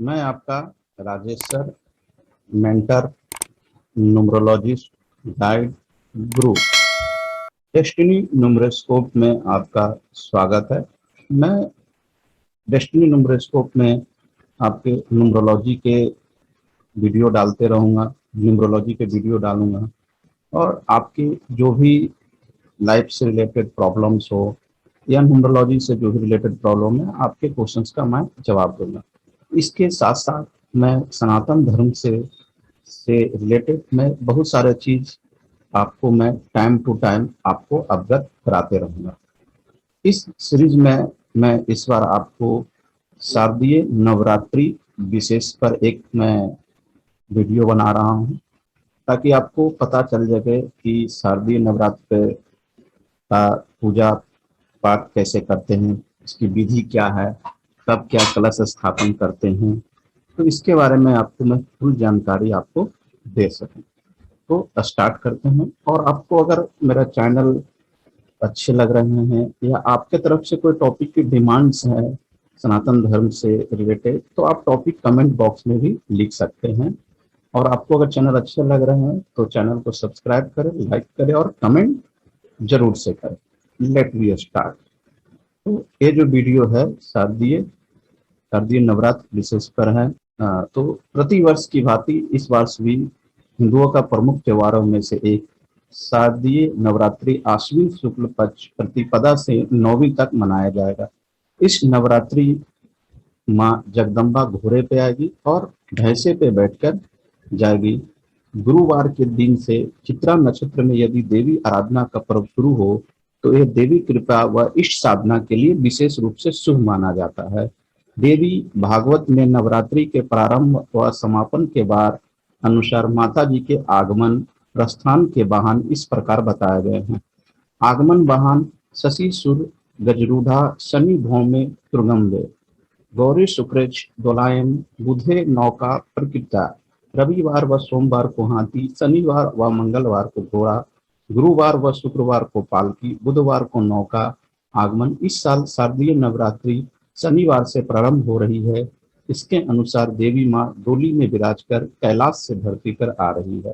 मैं आपका Rajesh sir, mentor, numerologist, guide, गुरु। Destiny न्यूमरोस्कोप में आपका स्वागत है। मैं डेस्टिनी न्यूमरोस्कोप में आपके न्यूमरोलॉजी के वीडियो डालते रहूँगा, न्यूमरोलॉजी के वीडियो डालूंगा और आपकी जो भी लाइफ से रिलेटेड प्रॉब्लम्स हो या न्यूमरोलॉजी से जो भी रिलेटेड प्रॉब्लम है, आपके क्वेश्चंस का मैं जवाब दूंगा। इसके साथ साथ मैं सनातन धर्म से रिलेटेड मैं बहुत सारे चीज आपको मैं टाइम टू टाइम आपको अवगत कराते रहूंगा। इस सीरीज में मैं इस बार आपको शारदीय नवरात्रि विशेष पर एक मैं वीडियो बना रहा हूँ, ताकि आपको पता चल जाए कि शारदीय नवरात्र का पूजा पाठ कैसे करते हैं, इसकी विधि क्या है, कब क्या कलश स्थापन करते हैं। तो इसके बारे में आपको मैं फुल जानकारी आपको दे सकूं। तो स्टार्ट करते हैं। और आपको अगर मेरा चैनल अच्छे लग रहे हैं या आपके तरफ से कोई टॉपिक की डिमांड्स है सनातन धर्म से रिलेटेड, तो आप टॉपिक कमेंट बॉक्स में भी लिख सकते हैं। और आपको अगर चैनल अच्छे लग रहे हैं तो चैनल को सब्सक्राइब करें, लाइक करें और कमेंट जरूर से करें। Let we start. तो ये जो वीडियो है शारदीय शारदीय नवरात्र विशेष पर है। तो प्रतिवर्ष की भांति इस वर्ष भी हिंदुओं का प्रमुख त्योहारों में से एक शारदीय नवरात्रि आश्विन शुक्ल पक्ष प्रतिपदा से 9वीं तक मनाया जाएगा। इस नवरात्रि माँ जगदम्बा घोड़े पे आएगी और भैंसे पे बैठकर जाएगी। गुरुवार के दिन से चित्रा नक्षत्र में यदि देवी आराधना का पर्व शुरू हो तो यह देवी कृपा व इष्ट साधना के लिए विशेष रूप से शुभ माना जाता है। देवी भागवत में नवरात्रि के प्रारंभ व समापन के बाद अनुसार माता जी के आगमन प्रस्थान के वाहन इस प्रकार बताए गए हैं। आगमन वाहन शशि सुर गजरूढ़ा शनि भौमे तुर्गम्बे गौरी शुक्रेच दोलायन बुधे नौका प्रकृता। रविवार व सोमवार को हाथी, शनिवार व मंगलवार को घोड़ा, गुरुवार व शुक्रवार को पालकी, बुधवार को नौका। आगमन इस साल शारदीय नवरात्रि शनिवार से प्रारंभ हो रही है। इसके अनुसार देवी माँ डोली में विराजकर कैलाश से धरती पर आ रही है।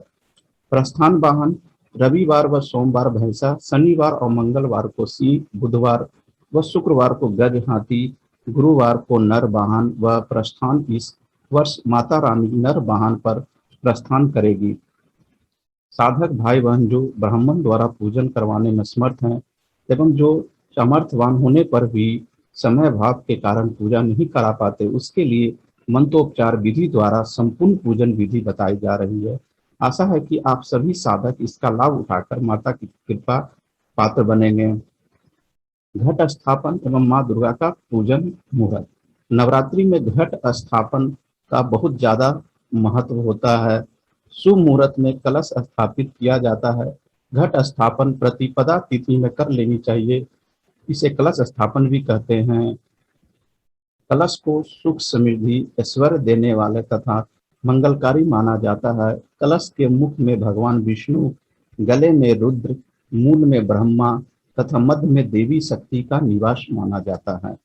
प्रस्थान वाहन रविवार व सोमवार भैंसा, शनिवार और मंगलवार को सिंह, बुधवार व शुक्रवार को गज हाथी, गुरुवार को नर वाहन व प्रस्थान इस वर्ष माता रानी नर वाहन पर प्रस्थान करेगी। साधक भाई बहन जो ब्राह्मण द्वारा पूजन करवाने में समर्थ हैं एवं जो सामर्थ्यवान होने पर भी समय भाव के कारण पूजा नहीं करा पाते, उसके लिए मंत्रोपचार विधि द्वारा संपूर्ण पूजन विधि बताई जा रही है। आशा है कि आप सभी साधक इसका लाभ उठाकर माता की कृपा पात्र बनेंगे। घट स्थापन एवं माँ दुर्गा का पूजन मुहूर्त। नवरात्रि में घट स्थापन का बहुत ज्यादा महत्व होता है। शुभ मुहूर्त में कलश स्थापित किया जाता है। घट स्थापन प्रतिपदा तिथि में कर लेनी चाहिए। इसे कलश स्थापन भी कहते हैं। कलश को सुख समृद्धि ऐश्वर्य देने वाले तथा मंगलकारी माना जाता है। कलश के मुख में भगवान विष्णु, गले में रुद्र, मूल में ब्रह्मा तथा मध्य में देवी शक्ति का निवास माना जाता है।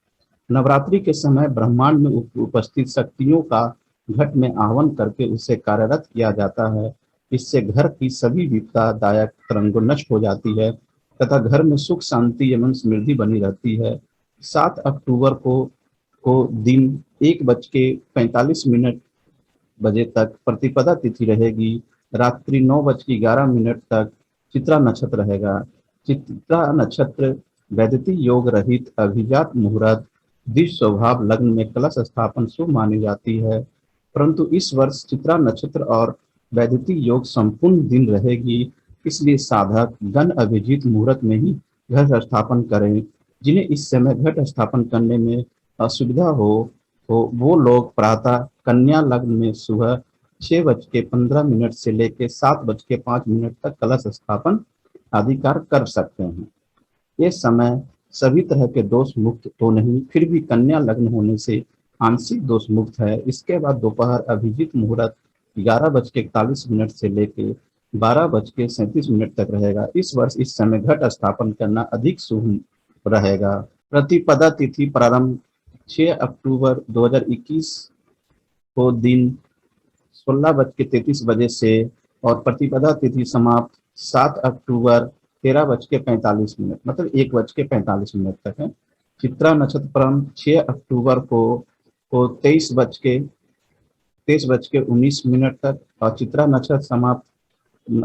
नवरात्रि के समय ब्रह्मांड में उपस्थित शक्तियों का घट में आह्वान करके उसे कार्यरत किया जाता है। इससे घर की सभी विपदादायक तरंगों नष्ट हो जाती है तथा घर में सुख शांति एवं समृद्धि बनी रहती है। 7 अक्टूबर को दिन 1:45 बजे तक प्रतिपदा तिथि रहेगी। रात्रि 9:11 तक चित्रा नक्षत्र रहेगा। चित्रा नक्षत्र वैदिक योग रहित अभिजात मुहूर्त दिव्य स्वभाव लग्न में कलश स्थापन शुभ मानी जाती है, परंतु इस वर्ष चित्रा नक्षत्र और वैदिक योग संपूर्ण दिन रहेगी। इसलिए साधक गण अभिजीत मुहूर्त में ही घट स्थापन करें। जिन्हें इस समय घट स्थापन करने में असुविधा हो वो लोग प्रातः कन्या लग्न में सुबह 6:15 से लेकर 7:05 तक कलश स्थापन आदि कार्य कर सकते हैं। ये समय सभी तरह के दोष मुक्त तो नहीं, फिर भी कन्या लग्न होने से आंशिक दोष मुक्त है। इसके बाद दोपहर अभिजीत मुहूर्त 11:41 से लेकर 12:37 तक रहेगा। इस वर्ष इस समय घट स्थापन करना अधिक शुभ रहेगा। प्रतिपदा तिथि प्रारंभ 6 अक्टूबर 2021 को दिन 16:33 से और प्रतिपदा तिथि समाप्त 7 अक्टूबर 13:45, मतलब 1:45 तक है। चित्रा नक्षत्र प्रारंभ 6 अक्टूबर को 23:19 तक, और चित्रा नक्षत्र समाप्त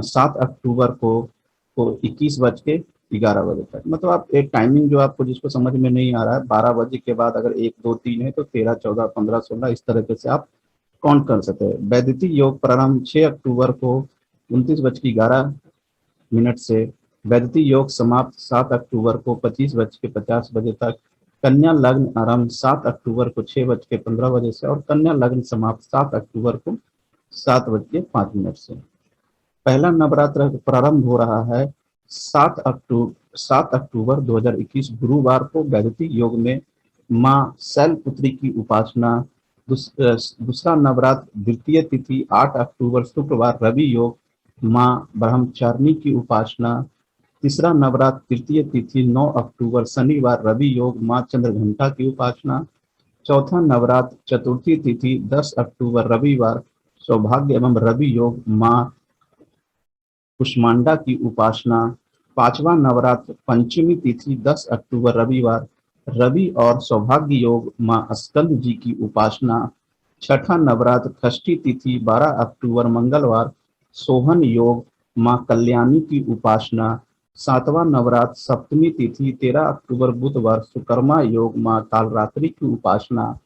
7 अक्टूबर को 21:11 तक। मतलब आप एक टाइमिंग जो आपको जिसको समझ में नहीं आ रहा है, 12 बजे के बाद अगर 1 2 3 है तो 13 14 15 16 इस तरीके से आप काउंट कर सकते हैं। वैदिक योग प्रारंभ 6 अक्टूबर को 29:11 से, वैदिक योग समाप्त 7 अक्टूबर को 25:50 तक, कन्या लग्न आरंभ 7 अक्टूबर को 6:15 से, और कन्या लग्न समाप्त 7 अक्टूबर को 7:05 से। पहला नवरात्र प्रारंभ हो रहा है 7 अक्टूबर 2021 गुरुवार को वैदिक योग में माँ शैलपुत्री की उपासना। दूसरा नवरात्र द्वितीय तिथि 8 अक्टूबर शुक्रवार रवि योग माँ ब्रह्मचारिणी की उपासना। तीसरा नवरात्र तृतीय तिथि 9 अक्टूबर शनिवार रवि योग माँ चंद्रघंटा की उपासना। चौथा नवरात्र चतुर्थी तिथि 10 अक्टूबर रविवार सौभाग्य एवं रवि योग माँ कुष्मांडा की उपासना। पांचवा नवरात्र पंचमी तिथि 10 अक्टूबर रविवार रवि और सौभाग्य योग माँ स्कंद जी की उपासना। छठा नवरात्र षष्ठी तिथि 12 अक्टूबर मंगलवार सोहन योग माँ कल्याणी की उपासना। सातवां नवरात्र सप्तमी तिथि 13 अक्टूबर बुधवार सुकर्मा योग माँ कालरात्रि की उपासना।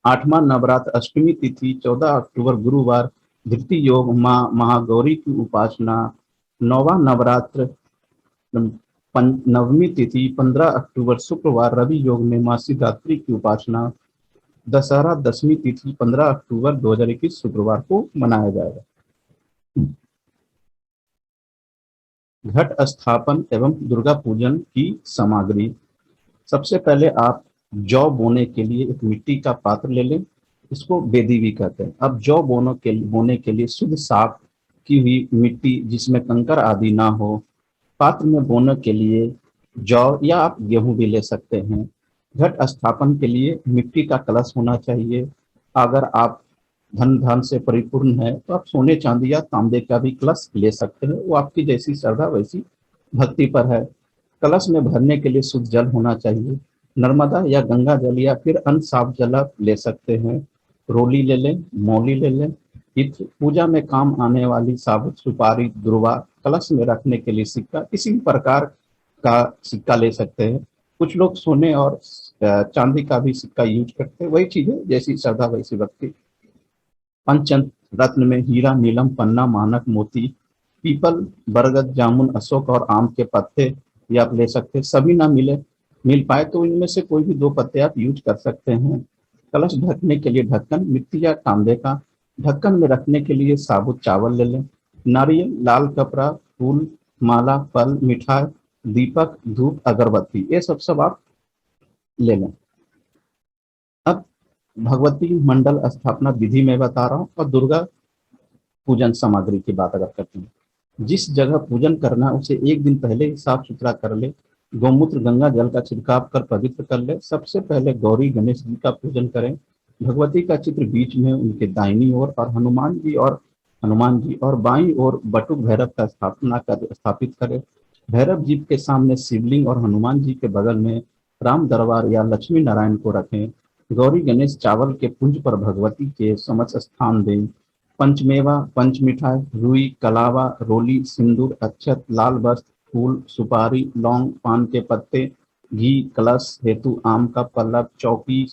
आठवां नवरात्र अष्टमी तिथि 14 अक्टूबर गुरुवार धृति योग माँ महागौरी की उपासना। नौवां नवरात्र नवमी तिथि 15 अक्टूबर शुक्रवार रवि योग में माँ सिद्धात्री की उपासना। दशहरा दशमी तिथि 15 अक्टूबर 2021 शुक्रवार को मनाया जाएगा। घट स्थापन एवं दुर्गा पूजन की सामग्री। सबसे पहले आप जौ बोने के लिए एक मिट्टी का पात्र ले लें, इसको बेदी भी कहते हैं। अब जौ बोने के लिए शुद्ध साफ की हुई मिट्टी जिसमें कंकर आदि ना हो। पात्र में बोने के लिए जौ या आप गेहूं भी ले सकते हैं। घट स्थापन के लिए मिट्टी का कलश होना चाहिए। अगर आप धन धान से परिपूर्ण है तो आप सोने चांदी या तांबे का भी कलश ले सकते हैं, वो आपकी जैसी श्रद्धा वैसी भक्ति पर है। कलश में भरने के लिए शुद्ध जल होना चाहिए। नर्मदा या गंगा जल या फिर अन्य साफ जल आप ले सकते हैं। रोली ले लें, मौली ले लें। इत्र, पूजा में काम आने वाली साबुत सुपारी, दुर्वा, कलश में रखने के लिए सिक्का, किसी भी प्रकार का सिक्का ले सकते हैं। कुछ लोग सोने और चांदी का भी सिक्का यूज करते हैं, वही चीज है, जैसी श्रद्धा वैसी भक्ति। पंच रत्न में हीरा, नीलम, पन्ना, मानक, मोती, पीपल, बरगद, जामुन, अशोक और आम के पत्ते ये आप ले सकते हैं। सभी ना मिल पाए तो इनमें से कोई भी 2 पत्ते आप यूज कर सकते हैं। कलश ढकने के लिए ढक्कन मिट्टी या तांबे का। ढक्कन में रखने के लिए साबुत चावल ले लें। नारियल, लाल कपड़ा, फूल, माला, फल, मिठाई, दीपक, धूप, अगरबत्ती, ये सब आप ले लें। अब भगवती मंडल स्थापना विधि में बता रहा हूँ, और दुर्गा पूजन सामग्री की बात अगर करते हैं। जिस जगह पूजन करना है उसे एक दिन पहले ही साफ सुथरा कर ले। गौमूत्र गंगा जल का छिड़काव कर पवित्र कर ले। सबसे पहले गौरी गणेश जी का पूजन करें। भगवती का चित्र बीच में, उनके दाहिनी ओर और हनुमान जी और बाईं ओर बटुक भैरव का स्थापित करें। भैरव जी के सामने शिवलिंग और हनुमान जी के बगल में राम दरबार या लक्ष्मी नारायण को रखें। गौरी गणेश चावल के पुंज पर भगवती के समक्ष स्थान दें। पंचमेवा, पंच मिठाई, रुई, कलावा, रोली, सिंदूर, अक्षत, लाल वस्त्र, फूल, सुपारी, लौंग, पान के पत्ते, घी, कलश हेतु आम का पल्लव, चौकी,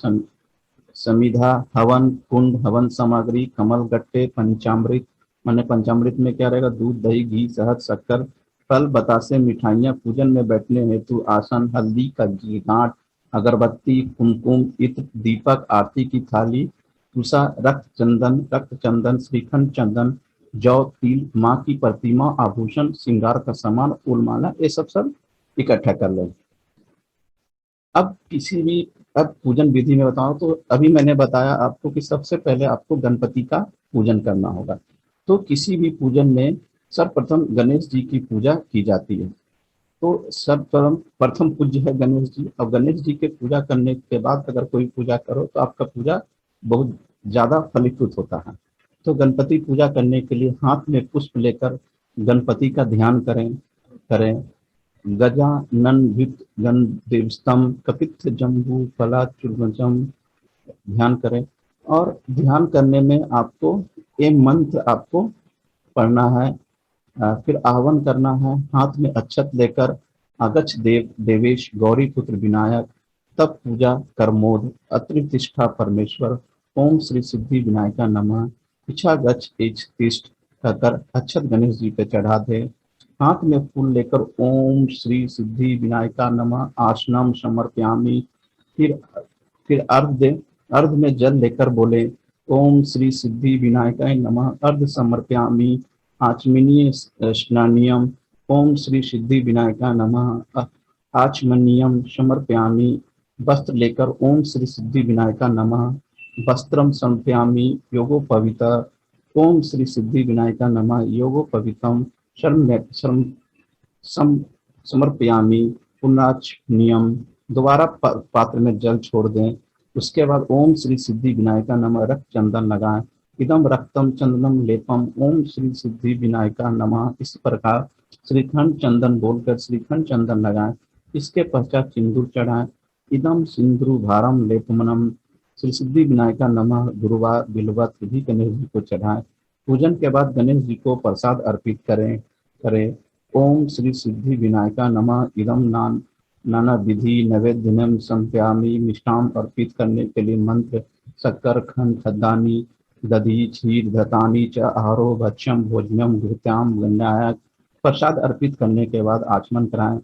समिधा, हवन कुंड, हवन सामग्री, कमल गट्टे, पंचामृत। मैंने पंचामृत में क्या रहेगा? दूध, दही, घी, शहद, शक्कर, फल, बतासे, मिठाइयाँ, पूजन में बैठने हेतु आसन, हल्दी का गांठ, अगरबत्ती, कुमकुम, इत्र, दीपक, आरती की थाली, तुषा, रक्त चंदन, श्रीखंड, चंदन, जौ, तिल, माँ की प्रतिमा, आभूषण, श्रृंगार का सामान, फूलमाला, ये सब इकट्ठा कर लें। अब पूजन विधि में बताऊं तो अभी मैंने बताया आपको कि सबसे पहले आपको गणपति का पूजन करना होगा। तो किसी भी पूजन में सर्वप्रथम गणेश जी की पूजा की जाती है। तो सर्वप्रथम प्रथम पूज्य है गणेश जी। अब गणेश जी के पूजा करने के बाद अगर कोई पूजा करो तो आपका पूजा बहुत ज्यादा फलीभूत होता है। तो गणपति पूजा करने के लिए हाथ में पुष्प लेकर गणपति का ध्यान करें। गजानन भित गणदेवस्तम कपित्थ जम्बू फलाचुर्भुजम ध्यान करें। और ध्यान करने में आपको ये मंत्र आपको पढ़ना है। फिर आह्वान करना है, हाथ में अक्षत लेकर अगछ देव देवेश गौरी पुत्र विनायक तब पूजा कर्मोद अत्रितिष्ठा परमेश्वर ओम श्री सिद्धि विनायका नमः इच्छा गच्छ इच तिष्ठ कहकर अक्षत गणेश जी पे चढ़ा दे। हाथ में फूल लेकर ओम श्री सिद्धि विनायका नमः आसनम समर्पयामि। फिर अर्घ दे। अर्घ में जल लेकर बोले ओम श्री सिद्धि विनायकाय नमः अर्घ समर्पयामि आचमनीय स्नानियम ओम श्री सिद्धि विनायका नमः आचमनीयम समर्पयामि। वस्त्र लेकर ओम श्री सिद्धि विनायका नमः वस्त्रम समर्पयामि योगोपवीत ओम श्री सिद्धि विनायका नमः योगोपवीतम शर्म समर्पयामि पुनाचनियम। दोबारा पात्र में जल छोड़ दें। उसके बाद ओम श्री सिद्धि विनायका नमः रक्त चंदन लगाएं। इदम रक्तम चंदनम लेपम ओम श्री सिद्धि विनायका नमः। इस प्रकार श्रीखंड चंदन बोलकर श्रीखंड चंदन लगाएं। इसके पश्चात सिंदूर चढ़ाएं। इदम सिंदूर भारम लेपमनम श्री सिद्धि विनायका नमः गुरुवार बिलवत भी गणेश जी को चढ़ाएं। पूजन के बाद गणेश जी को प्रसाद अर्पित करें। ओम श्री सिद्धि विनायका नमः इदम नाना विधि नैवेद्यम संप्यामी। मिष्ठान अर्पित करने के लिए मंत्र शक्कर खंड खद्दानी दधि क्षीर धतानी च आहारो भक्ष्यम भोजनम घृत्याम गण्याय। प्रसाद अर्पित करने के बाद आचमन कराएं।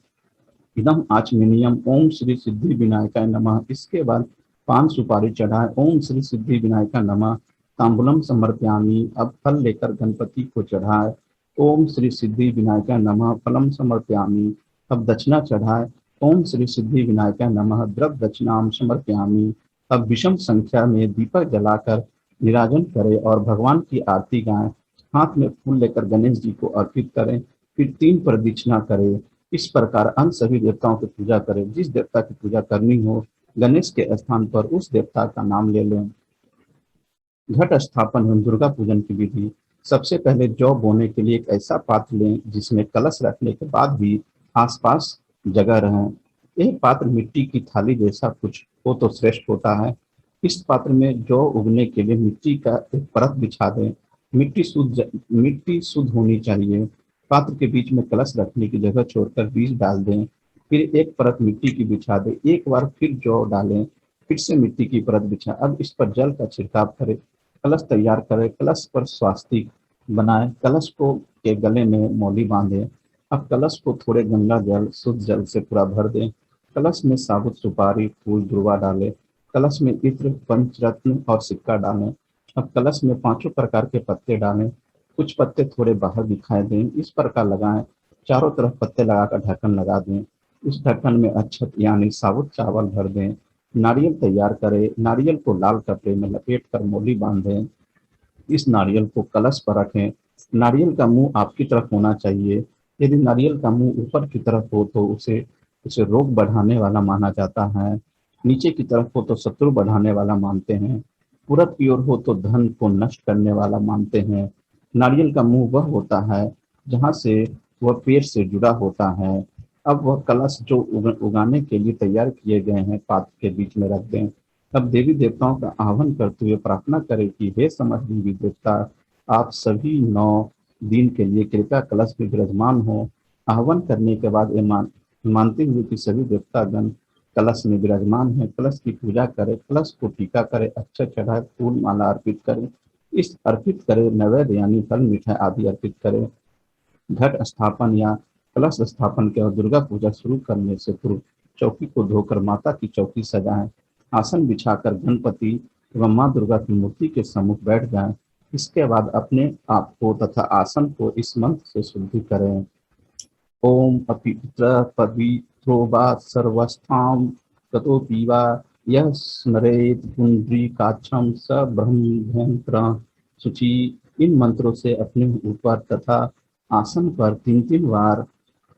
इदम आचमनीयम ओम श्री सिद्धि विनायकाय नमः। इसके बाद पान सुपारी चढ़ाएं। ओम श्री सिद्धि विनायका नमः तांबुलम समर्पयामि। अब फल लेकर गणपति को चढ़ाए। ओम श्री सिद्धि विनायका नमः फलम समर्पयामि। अब दक्षिणा चढ़ाए। ओम श्री सिद्धि विनायका नमः द्रव दक्षिणाम समर्पयामि। अब विषम संख्या में दीपक जलाकर निराजन करें और भगवान की आरती गाएं। हाथ में फूल लेकर गणेश जी को अर्पित करें। फिर 3 प्रदक्षिणा करें। इस प्रकार अन्य सभी देवताओं की पूजा करें। जिस देवता की पूजा करनी हो गणेश के स्थान पर उस देवता का नाम ले लें। घट स्थापन एवं दुर्गा पूजन की विधि। सबसे पहले जौ बोने के लिए एक ऐसा पात्र लें जिसमें कलश रखने के बाद भी आसपास जगह रहे। यह पात्र मिट्टी की थाली जैसा कुछ हो तो श्रेष्ठ होता है। इस पात्र में जौ उगने के लिए मिट्टी का एक परत बिछा दें। मिट्टी शुद्ध होनी चाहिए। पात्र के बीच में कलश रखने की जगह छोड़कर बीज डाल दें। फिर एक परत मिट्टी की बिछा दें। एक बार फिर जौ डालें। फिर से मिट्टी की परत बिछाएं। अब इस पर जल का छिड़काव करें। कलश तैयार करें। कलश पर स्वास्तिक बनाएं। कलश को के गले में मौली बांधें। अब कलश को थोड़े गंगा जल शुद्ध जल से पूरा भर दें। कलश में साबुत सुपारी फूल दुर्वा डालें। कलश में इत्र पंचरत्न और सिक्का डालें। अब कलश में 5 प्रकार के पत्ते डालें। कुछ पत्ते थोड़े बाहर दिखाई दें। इस प्रकार लगाएं। चारों तरफ पत्ते लगाकर ढक्कन लगा दें। इस ढक्कन में अक्षत यानी साबुत चावल भर दें। नारियल तैयार करें। नारियल को लाल कपड़े में लपेट कर मोली बांधें। इस नारियल को कलश पर रखें। नारियल का मुंह आपकी तरफ होना चाहिए। यदि नारियल का मुंह ऊपर की तरफ हो तो उसे रोग बढ़ाने वाला माना जाता है। नीचे की तरफ हो तो शत्रु बढ़ाने वाला मानते हैं। पूरब की ओर हो तो धन को नष्ट करने वाला मानते हैं। नारियल का मुंह वह होता है जहाँ से वह पेड़ से जुड़ा होता है। अब वह कलश जो उगाने के लिए तैयार किए गए हैं पात्र के बीच में रख दें। अब देवी देवताओं का आह्वान करते हुए प्रार्थना करें कि हे समस्त देवी देवता आप सभी 9 दिन के लिए कृपया कलश में विराजमान हो। आह्वान करने के बाद मानते हुए कि सभी देवतागण कलश में विराजमान है कलश की पूजा करें। कलश को टीका करें। अक्षत चढ़ाए फूल माला अर्पित करें। इस अर्पित करें नैवेद्य यानी फल मिठाई आदि अर्पित करें। घट स्थापन या कलश स्थापन के और दुर्गा पूजा शुरू करने से पूर्व चौकी को धोकर माता की चौकी सजाएं। आसन बिछाकर गणपति एवं माँ दुर्गा की मूर्ति के सम्मुख बैठ जाएं। इसके बाद अपने आप को तथा आसन को इस मंत्र से शुद्धि करें। ओम अपवित्र पवित्रो वा सर्वस्थां ततो पीवा यह स्मरेत पुंडरीकाक्षं स ब्रह्मभयंकर शुचि। इन मंत्रों से अपने ऊपर तथा आसन पर 3 बार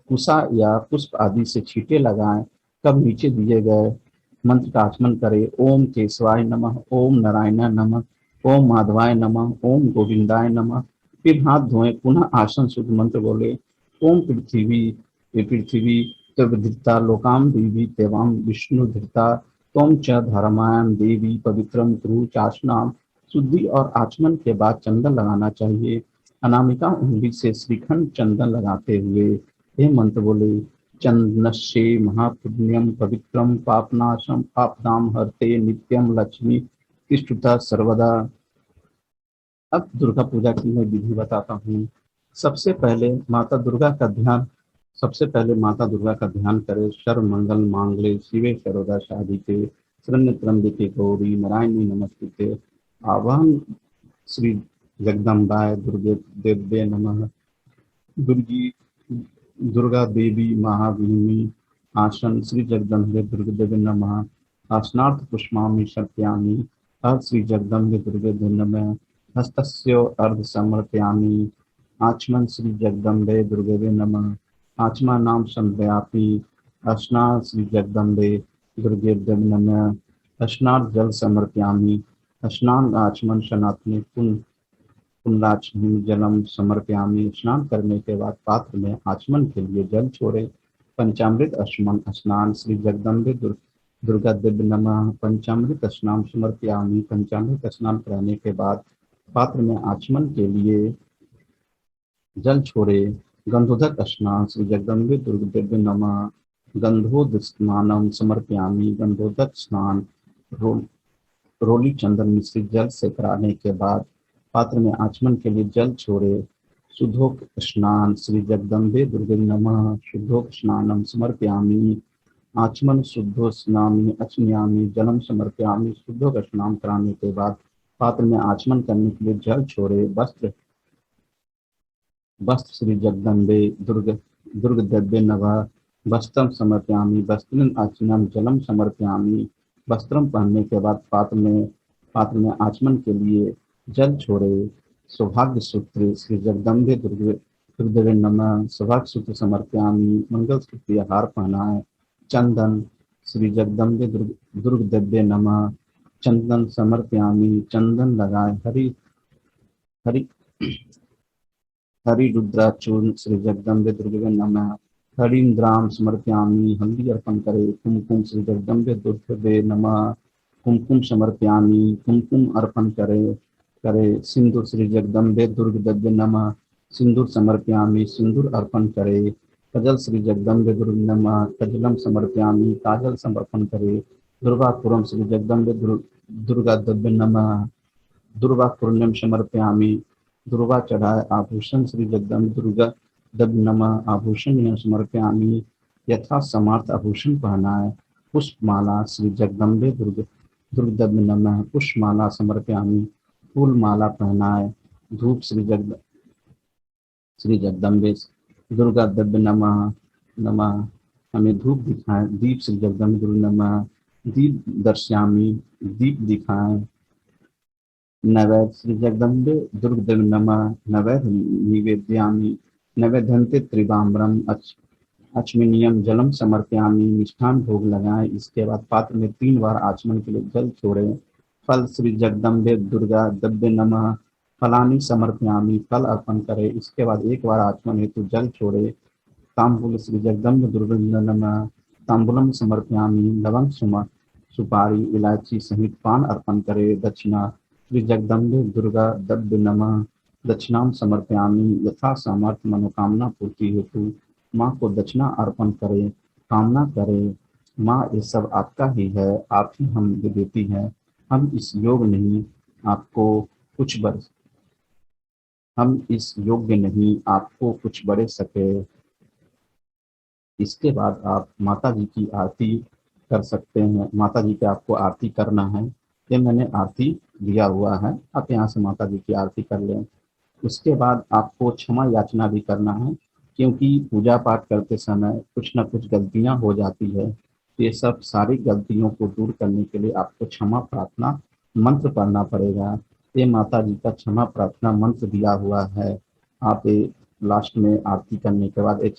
कुशा या पुष्प आदि से छींटे लगाएं। तब नीचे दिए गए मंत्र का आचमन करें। ओम केशवाय नमः ओम नारायणाय नमः ओम माधवाय नमः, ओम गोविंदाय नमः। फिर हाथ धोएं, पुनः आसन शुद्ध मंत्र बोले। ओम पृथ्वी, ये पृथ्वी तवधृता लोकाम देवी देवाम विष्णु धृता तोम च धर्मायम देवी पवित्रम कुरु चाशनाम। शुद्धि और आचमन के बाद चंदन लगाना चाहिए। अनामिका उंगली से श्रीखंड चंदन लगाते हुए ये मंत्र बोले। चंदनश्ये महापुण्यम पवित्रम पापनाशम पापदाम हरते नित्यम लक्ष्मी तिष्ठता सर्वदा। अब दुर्गा पूजा की मैं विधि बताता हूँ। सबसे पहले माता दुर्गा का ध्यान सबसे पहले माता दुर्गा का ध्यान करें। सर्व मंगल मांगल्ये शिवे सर्वदा साधिके शरण्य त्र्यंबके गौरी नारायणी नमस्ते। आवाहन श्री जगदम्बाय दुर्गे देव्ये नमः। दुर्गी दुर्गा देवी महावीमी। आसन श्री जगदम्बे दुर्गे देवी नमः। आसनार्थ पुष्पामि शर्पयामि। श्री जगदम्बे दुर्गे देवी नमः। हस्तस्य अर्ध समर्पयामि। आचमन श्री जगदम्बे दुर्गे देवी नमः। आचमा नाम संध्यापि। स्नान श्री जगदम्बे दुर्गे देवी नमः। स्नान जल समर्पयामि। स्नान आचमन सनातनी पुण्डाचमन जलम समर्पयामि। स्नान करने के बाद पात्र में आचमन के लिए जल छोड़े। पंचामृत स्मरण स्नान श्री जगदम्बे दुर्गा देवी नमः। पंचामृत स्नान समर्पयामि। पंचामृत स्नान कराने के बाद पात्र में आचमन के लिए जल छोड़े। गंधोदक स्नान श्री जगदम्बे दुर्गा देवी नमः। गंधोद स्नानम समर्पयामि। गंधोदक स्नान रोली चंदन मिश्रित जल से कराने के बाद पात्र में आचमन के लिए जल छोड़े। शुद्धोक स्नान श्री जगदम्बे दुर्गे नमः। शुद्धोक स्नानम समर्पयामि। आचमन शुद्धो स्नामि अचन्यामि जलम समर्पयामि। शुद्धोक स्नान कराने के बाद पात्र में आचमन करने के लिए जल छोड़े। वस्त्र श्री जगदम्बे दुर्ग देव्ये नमः। वस्त्रम समर्पयामि। वस्त्रम आचमन जलम समर्पयामि। वस्त्रम पहनने के बाद पात्र में आचमन के लिए जल छोड़े। सौभाग्य सूत्र श्री जगदम्बे दुर्गे नमः। सौभाग्य सूत्र समर्पयामि। मंगल सूत्र हार पहनाए। चंदन श्री जगदम्बे दुर्ग देव्ये नमः। चंदन समर्पयामि। चंदन लगाए। हरि हरि हरि रुद्राचूर्ण श्री जगदम्बे दुर्गे नमः। हरिन्द्राम समर्पयामि। हल्दी अर्पण करे। कुमकुम श्री जगदम्बे दुर्गे नमः। कुमकुम समर्पयामि। कुमकुम अर्पण करे। सिंदूर श्री जगदम्बे दुर्ग देव्ये नमः। सिंदूर समर्पयामि। सिंदूर अर्पण करे। कजल श्री जगदम्बे दुर्ग नमः। कजलम समर्पयामि। काजल समर्पण करे। दुर्वापुरम श्री जगदम्बे दुर्गा देव्ये नमः। दुर्वापुण्यम समर्पयामि। दुर्वा चढ़ाए। आभूषण श्री जगदम्बे दुर्गा देवी नमः। आभूषण समर्पयामि। यथा समर्थ आभूषण पहनाए। पुष्पमाला श्री जगदम्बे दुर्ग देवी नमः। पुष्पमाला समर्पयामि। फूल माला पहनाए। धूप श्री जगदम्बे दुर्गा देवी नमः। हमें धूप दिखाएं। दीप श्री जगदम्बे दुर्गा नमः। दीप दर्शयामि। दीप दिखाएं। नैवेद्य श्री जगदम्बे दुर्ग देवी नमः। नैवेद्य निवेदयामि। नैवेद्यन्ते त्रिवाम्रम अचमिनियम जलम समर्पयामि। मिष्ठान भोग लगाएं। इसके बाद पात्र में 3 बार आचमन के लिए जल छोड़े। फल श्री जगदम्बे दुर्गा देव्ये नमः। फलानि समर्पयामि। फल अर्पण करे। इसके बाद 1 बार आचमन हेतु जल छोड़े। तांबूल श्री जगदम्बे दुर्गे नमः। तांबूलम समर्पयामि। लवंग सुपारी इलायची सहित पान अर्पण करे। दक्षिणा श्री जगदम्बे दुर्गा देव्ये नमः। दक्षिणाम समर्पयामि। यथा सामर्थ्य मनोकामना पूर्ति हेतु माँ को दक्षिणा अर्पण करे। कामना करे। माँ ये सब आपका ही है, आप ही हम देती हैं। हम इस योग्य नहीं आपको कुछ बड़े सके। इसके बाद आप माता जी की आरती कर सकते हैं। माता जी की आपको आरती करना है। ये मैंने आरती दिया हुआ है, आप यहाँ से माता जी की आरती कर लें। उसके बाद आपको क्षमा याचना भी करना है, क्योंकि पूजा पाठ करते समय कुछ न कुछ गलतियां हो जाती है। ये सब सारी गलतियों को दूर करने के लिए आपको क्षमा प्रार्थना मंत्र पढ़ना पड़ेगा। ये माता जी का क्षमा प्रार्थना मंत्र दिया हुआ है। आप ये लास्ट में आरती करने के बाद एक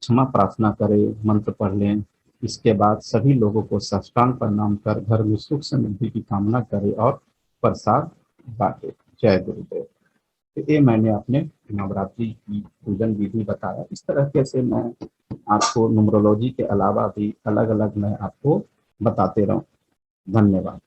क्षमा प्रार्थना करें, मंत्र पढ़ लें। इसके बाद सभी लोगों को साष्टांग प्रणाम कर घर में सुख समृद्धि की कामना करे और प्रसाद बांटे। जय गुरुदेव। तो ये मैंने अपने नवरात्रि की पूजन विधि बताया। इस तरह कैसे मैं आपको न्यूमरोलॉजी के अलावा भी अलग अलग मैं आपको बताते रहूं। धन्यवाद।